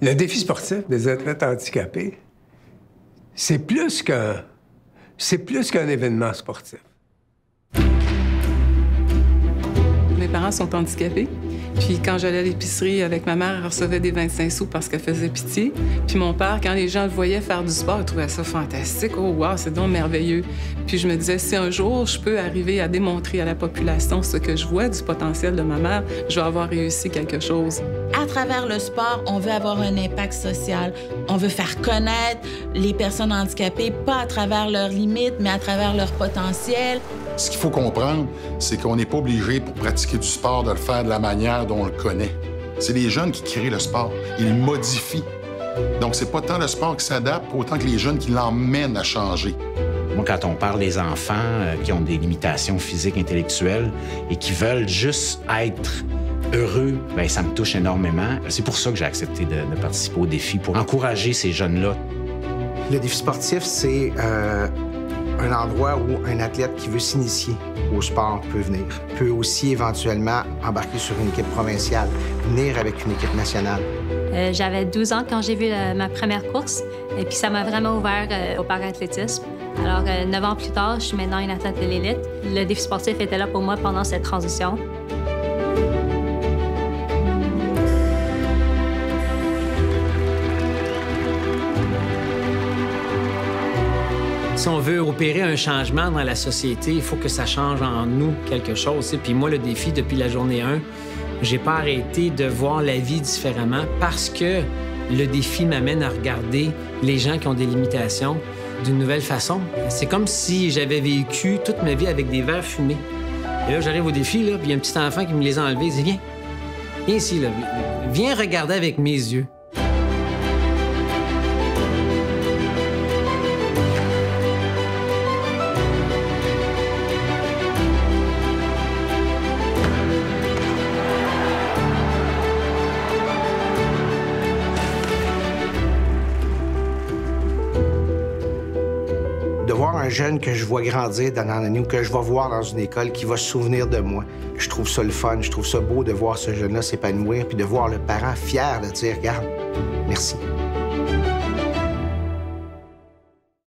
Le défi sportif des athlètes handicapés, c'est plus qu'un événement sportif. Mes parents sont handicapés. Puis quand j'allais à l'épicerie avec ma mère, elle recevait des 25 sous parce qu'elle faisait pitié. Puis mon père, quand les gens le voyaient faire du sport, il trouvait ça fantastique. Oh wow, c'est donc merveilleux. Puis je me disais, si un jour je peux arriver à démontrer à la population ce que je vois du potentiel de ma mère, je vais avoir réussi quelque chose. À travers le sport, on veut avoir un impact social. On veut faire connaître les personnes handicapées, pas à travers leurs limites, mais à travers leur potentiel. Ce qu'il faut comprendre, c'est qu'on n'est pas obligé, pour pratiquer du sport, de le faire de la manière dont on le connaît. C'est les jeunes qui créent le sport. Ils le modifient. Donc, c'est pas tant le sport qui s'adapte, autant que les jeunes qui l'emmènent à changer. Moi, quand on parle des enfants qui ont des limitations physiques, intellectuelles et qui veulent juste être heureux, bien, ça me touche énormément. C'est pour ça que j'ai accepté de participer au défi, pour encourager ces jeunes-là. Le défi sportif, c'est un endroit où un athlète qui veut s'initier au sport peut venir. Peut aussi éventuellement embarquer sur une équipe provinciale, venir avec une équipe nationale. J'avais 12 ans quand j'ai vu ma première course et puis ça m'a vraiment ouvert au paraathlétisme. Alors, 9 ans plus tard, je suis maintenant une athlète de l'élite. Le défi sportif était là pour moi pendant cette transition. Si on veut opérer un changement dans la société, il faut que ça change en nous quelque chose. Puis moi, le défi, depuis la journée 1, j'ai pas arrêté de voir la vie différemment parce que le défi m'amène à regarder les gens qui ont des limitations d'une nouvelle façon. C'est comme si j'avais vécu toute ma vie avec des verres fumés. Et là, j'arrive au défi, là, puis il y a un petit enfant qui me les a enlevés. Il dit, viens, viens ici, là. Viens regarder avec mes yeux. De voir un jeune que je vois grandir dans l'année ou que je vais voir dans une école qui va se souvenir de moi. Je trouve ça le fun, je trouve ça beau de voir ce jeune-là s'épanouir puis de voir le parent fier de dire « Regarde, merci ».